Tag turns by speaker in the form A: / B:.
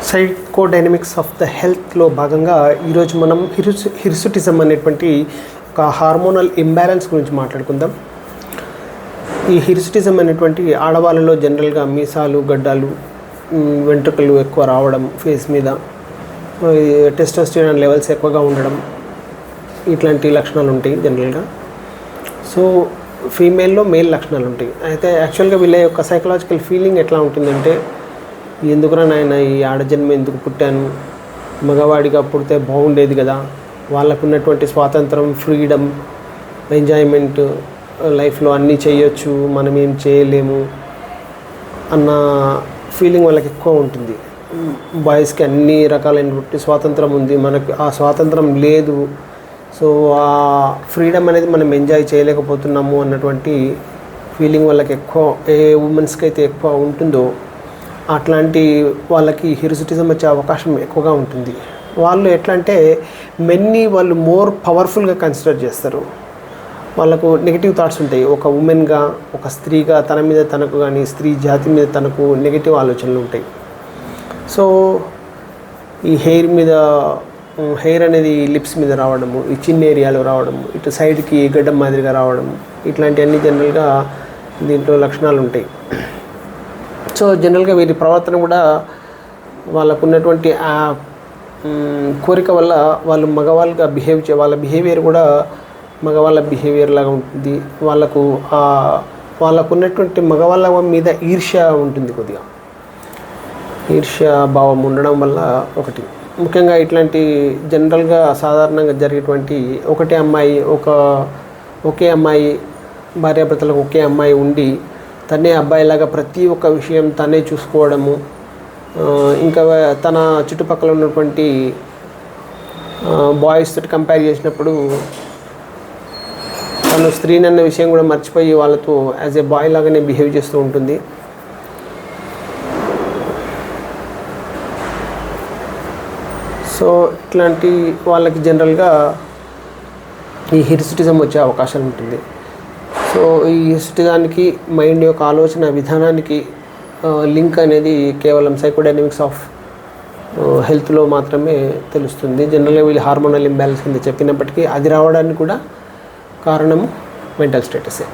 A: సైకోడైనమిక్స్ of the హెల్త్లో భాగంగా ఈరోజు మనం హిర్సుటిజం అనేటువంటి ఒక హార్మోనల్ ఇంబ్యాలెన్స్ గురించి మాట్లాడుకుందాం. ఈ హిర్సుటిజం అనేటువంటి ఆడవాళ్ళలో జనరల్గా మీసాలు, గడ్డాలు, వెంట్రుకలు ఎక్కువ రావడం, ఫేస్ మీద టెస్టోస్టెరాన్ లెవెల్స్ ఎక్కువగా ఉండడం, ఇట్లాంటి లక్షణాలు ఉంటాయి జనరల్గా. సో ఫీమేల్లో మేల్ లక్షణాలు ఉంటాయి. అయితే యాక్చువల్గా వీళ్ళ యొక్క సైకలాజికల్ ఫీలింగ్ ఎట్లా ఉంటుందంటే, ఎందుకురా నాయన ఈ ఆడజన్మ ఎందుకు పుట్టాను, మగవాడిగా పుడితే బాగుండేది కదా, వాళ్ళకు ఉన్నటువంటి స్వాతంత్రం, ఫ్రీడమ్, ఎంజాయ్మెంట్, లైఫ్లో అన్నీ చేయొచ్చు, మనం ఏం చేయలేము అన్న ఫీలింగ్ వాళ్ళకి ఎక్కువ ఉంటుంది. బాయ్స్కి అన్ని రకాలైనటువంటి స్వాతంత్రం ఉంది, మనకు ఆ స్వాతంత్రం లేదు. సో ఆ ఫ్రీడమ్ అనేది మనం ఎంజాయ్ చేయలేకపోతున్నాము అన్నటువంటి ఫీలింగ్ వాళ్ళకి ఎక్కువ, ఏ ఉమెన్స్కి అయితే ఎక్కువ ఉంటుందో అట్లాంటి వాళ్ళకి హిర్సుటిజం వచ్చే అవకాశం ఎక్కువగా ఉంటుంది. వాళ్ళు ఎట్లా అంటే మెన్ని వాళ్ళు మోర్ పవర్ఫుల్గా కన్సిడర్ చేస్తారు. వాళ్ళకు నెగిటివ్ థాట్స్ ఉంటాయి. ఒక ఉమెన్గా, ఒక స్త్రీగా తన మీద తనకు కానీ, స్త్రీ జాతి మీద తనకు నెగిటివ్ ఆలోచనలు ఉంటాయి. సో ఈ హెయిర్ అనేది లిప్స్ మీద రావడము, ఈ చిన్న ఏరియాలో రావడము, ఇటు సైడ్కి గడ్డం మాదిరిగా రావడము, ఇట్లాంటివన్నీ జనరల్గా దీంట్లో లక్షణాలు ఉంటాయి. సో జనరల్గా వీరి ప్రవర్తన కూడా వాళ్ళకు ఉన్నటువంటి ఆ కోరిక వల్ల వాళ్ళు మగవాళ్ళుగా వాళ్ళ బిహేవియర్ కూడా మగవాళ్ళ బిహేవియర్ లాగా ఉంటుంది. వాళ్ళకు ఉన్నటువంటి మగవాళ్ళ మీద ఈర్ష్య ఉంటుంది, కొద్దిగా ఈర్ష్య భావం ఉండడం వల్ల ఒకటి. ముఖ్యంగా ఇట్లాంటి జనరల్గా సాధారణంగా జరిగేటువంటి ఒకే అమ్మాయి భార్యాభర్తలకు ఒకే అమ్మాయి ఉండి తనే అబ్బాయిలాగా ప్రతి ఒక్క విషయం తనే చూసుకోవడము, ఇంకా తన చుట్టుపక్కల ఉన్నటువంటి బాయ్స్ తోటి కంపేర్ చేసినప్పుడు తను స్త్రీని అన్న విషయం కూడా మర్చిపోయి వాళ్ళతో యాజ్ ఏ బాయ్ లాగానే బిహేవ్ చేస్తూ ఉంటుంది. సో ఇట్లాంటి వాళ్ళకి జనరల్గా ఈ హిర్సుటిజం వచ్చే అవకాశం ఉంటుంది. సో ఈ హిర్సుటిజానికి మైండ్ యొక్క ఆలోచన విధానానికి లింక్ అనేది కేవలం సైకోడైనమిక్స్ ఆఫ్ హెల్త్లో మాత్రమే తెలుస్తుంది. జనరల్గా వీళ్ళు హార్మోనల్ ఇంబ్యాలెన్స్ కింద చెప్పినప్పటికీ అది రావడానికి కూడా కారణము మెంటల్ స్టేటసే.